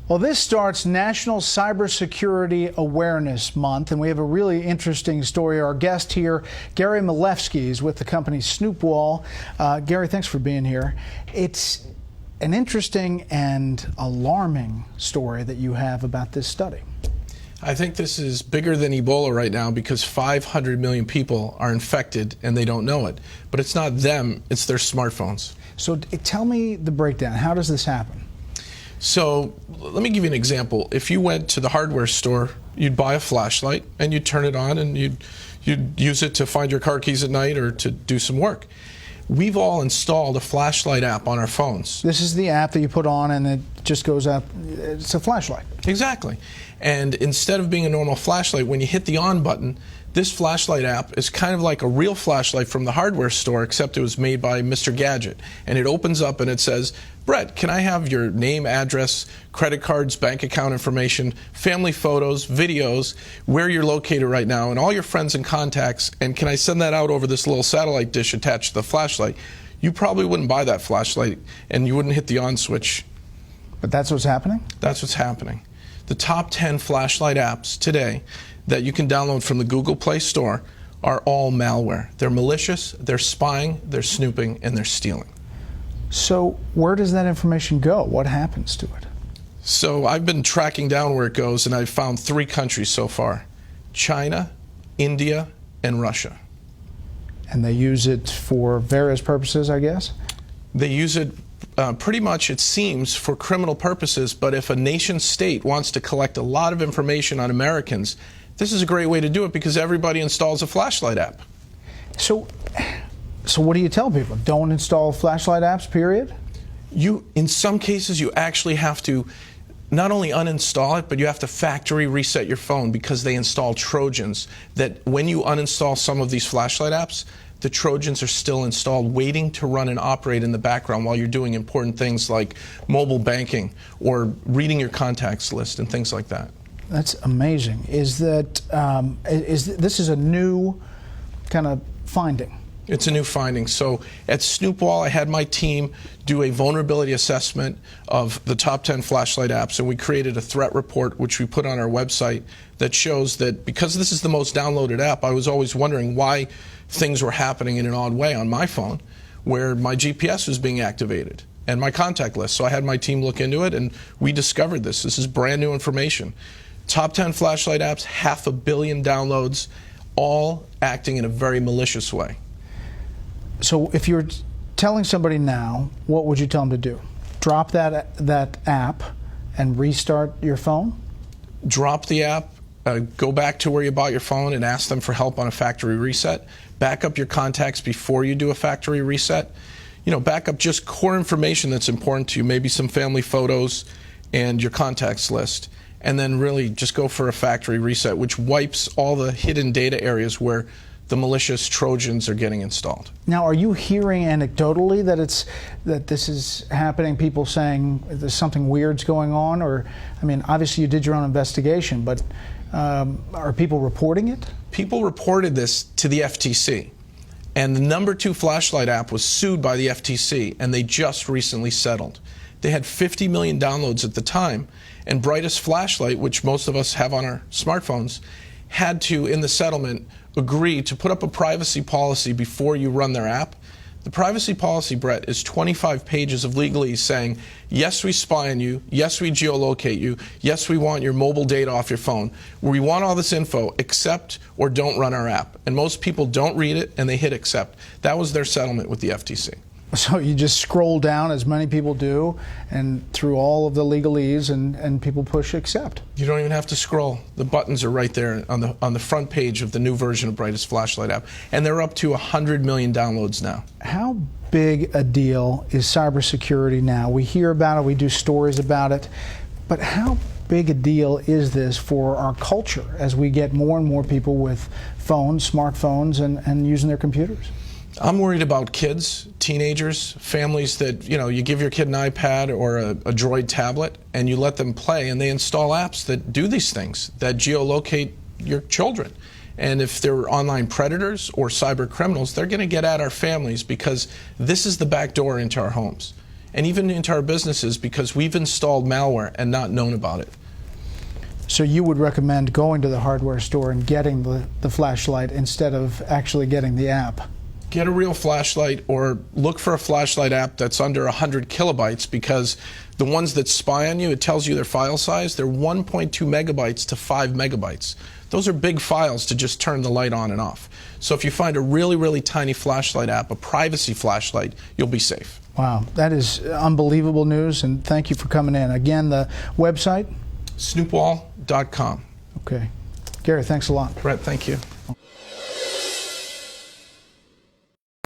Well, this starts National Cybersecurity Awareness Month, and we have a really interesting story. Our guest here, Gary Malewski, is with the company Snoopwall. Gary, thanks for being here. It's an interesting and alarming story that you have about this study. I think this is bigger than Ebola right now because 500 million people are infected and they don't know it. But it's not them, it's their smartphones. So tell me the breakdown. How does this happen? So let me give you an example. If you went to the hardware store, you'd buy a flashlight and you'd turn it on and you'd use it to find your car keys at night or to do some work. We've all installed a flashlight app on our phones. This is the app that you put on and it just goes out. It's a flashlight. Exactly. And instead of being a normal flashlight, when you hit the on button, this flashlight app is kind of like a real flashlight from the hardware store, except it was made by Mr. Gadget. And it opens up and it says, Brett, can I have your name, address, credit cards, bank account information, family photos, videos, where you're located right now, and all your friends and contacts, and can I send that out over this little satellite dish attached to the flashlight? You probably wouldn't buy that flashlight and you wouldn't hit the on switch. But that's what's happening? That's what's happening. The top 10 flashlight apps today that you can download from the Google Play Store are all malware. They're malicious, they're spying, they're snooping, and they're stealing. So where does that information go? What happens to it? So I've been tracking down where it goes, and I've found 3 countries so far: China, India, and Russia. And they use it for various purposes, I guess? They use it pretty much, it seems, for criminal purposes, but if a nation state wants to collect a lot of information on Americans, this is a great way to do it because everybody installs a flashlight app. So what do you tell people? Don't install flashlight apps, period? In some cases, you actually have to not only uninstall it, but you have to factory reset your phone because they install Trojans that when you uninstall some of these flashlight apps, the Trojans are still installed, waiting to run and operate in the background while you're doing important things like mobile banking or reading your contacts list and things like that. That's amazing. Is that this is a new kind of finding? It's a new finding. So at Snoopwall, I had my team do a vulnerability assessment of the top 10 flashlight apps, and we created a threat report, which we put on our website, that shows that because this is the most downloaded app, I was always wondering why things were happening in an odd way on my phone, where my GPS was being activated and my contact list. So I had my team look into it, and we discovered this. This is brand new information. Top 10 flashlight apps, 500 million downloads, all acting in a very malicious way. So if you're telling somebody now, what would you tell them to do? Drop that app and restart your phone? Drop the app, go back to where you bought your phone and ask them for help on a factory reset. Back up your contacts before you do a factory reset. Back up just core information that's important to you, maybe some family photos and your contacts list. And then really just go for a factory reset, which wipes all the hidden data areas where the malicious Trojans are getting installed. Now, are you hearing anecdotally that this is happening? People saying there's something weird's going on, or I mean, obviously you did your own investigation, but are people reporting it? People reported this to the FTC, and the number 2 flashlight app was sued by the FTC, and they just recently settled. They had 50 million downloads at the time, and Brightest Flashlight, which most of us have on our smartphones, had to, in the settlement, agree to put up a privacy policy before you run their app. The privacy policy, Brett, is 25 pages of legalese saying, yes, we spy on you, yes, we geolocate you, yes, we want your mobile data off your phone. We want all this info, accept or don't run our app. And most people don't read it and they hit accept. That was their settlement with the FTC. So you just scroll down, as many people do, and through all of the legalese, and people push accept. You don't even have to scroll. The buttons are right there on the front page of the new version of Brightest Flashlight app, and they're up to 100 million downloads now. How big a deal is cybersecurity now? We hear about it, we do stories about it, but how big a deal is this for our culture as we get more and more people with phones, smartphones, and using their computers? I'm worried about kids, teenagers, families that, you give your kid an iPad or a Droid tablet and you let them play and they install apps that do these things, that geolocate your children. And if they're online predators or cyber criminals, they're going to get at our families because this is the back door into our homes. and even into our businesses because we've installed malware and not known about it. So you would recommend going to the hardware store and getting the flashlight instead of actually getting the app? Get a real flashlight, or look for a flashlight app that's under 100 kilobytes, because the ones that spy on you, it tells you their file size, they're 1.2 megabytes to 5 megabytes. Those are big files to just turn the light on and off. So if you find a really, really tiny flashlight app, a privacy flashlight, you'll be safe. Wow, that is unbelievable news, and thank you for coming in. Again, the website? Snoopwall.com. Okay. Gary, thanks a lot. Brett, thank you.